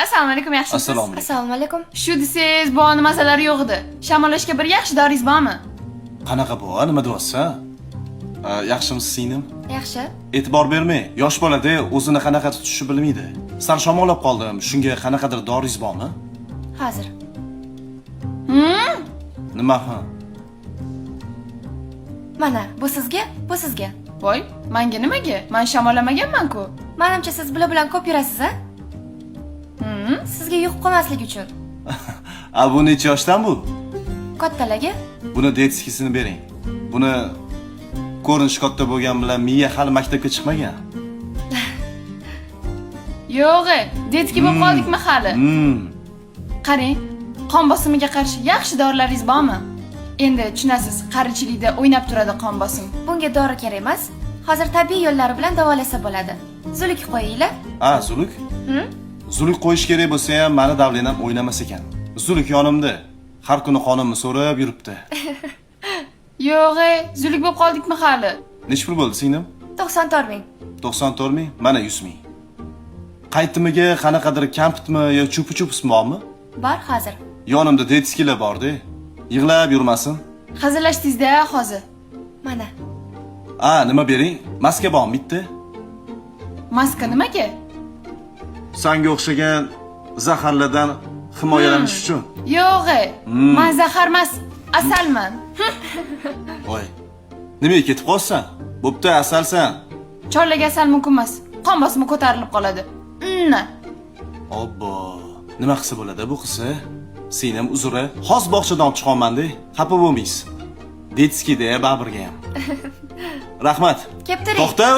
Assalomu alaykum, yaxshimisiz? Assalomu alaykum. Assalomu alaykum. Shu desangiz, bu nimasalar yo'q edi. Shamollashga bir yaxshi doringiz bormi? Qanaqa bu? Nima deyapsan? Yaxshimisiz singlim? Yaxshi. E'tibor bermay, yosh bolada o'zini qanaqa tutishni bilmaydi. Sal shamollab qoldim. Shunga qanaqadir doringiz bormi? Hozir. Nima ha? Mana, bu sizga, bu sizga. Voy, menga nimaga? Men shamollamaganman-ku. Menimcha siz bular bilan ko'p yurasiz, a? Sizga yuqib qolmaslik uchun. Bu necha yoshdan bu? Kattalarga? Buni detskisini bering. Buni ko'rinish katta bo'lgan bilan miya hali maktabga chiqmagan. Yo'q, detki bo'lib qoldikmi hali? Qarang, qon bosimiga qarshi yaxshi dorilaringiz bormi? Endi tushunasiz, qarichilikda o'ynab turadi qon bosim. Bunga dori kerak emas. Hozir tabiiy yo'llari bilan davolasa bo'ladi. Zulik qo'yinglar. Zulik? Zulik qo'yish kerak bo'lsa ham, meni davlenam o'ynamas ekan. Zulik yonimda. Har kuni qonimni so'rab yuribdi. Yo'q, zulik bo'lib qoldikmi hali? Nechta pul bo'ldi singlim? 94 ming. 94 ming, mana 100 ming. Qaytimiga qanaqadir kampitmi yo chupi-chupismi bormi? Bor hozir. Yonimda detskilar bor-da. Yig'lab yurmasin. Hazillashdingiz-da hozir. Mana. Nima bering? Maska bormi bitta? Maska nimaga? Sanga o'xshagan zaharlardan himoyalanish uchun. Yo'q, men zahar emas, asalman. Voy. Nimaga ketib qolsan? Bo'pti, asalsan. Chorlarga asal mumkin emas. Qon bosimi ko'tarilib qoladi. Obbo. Nima qilsa bo'ladi bu qizsa? Singlim uzri, xos bog'chadan olib chiqolman-da. Xafa bo'lmaysiz. Detskida babirga ham. Rahmat. Kep turing. To'xta.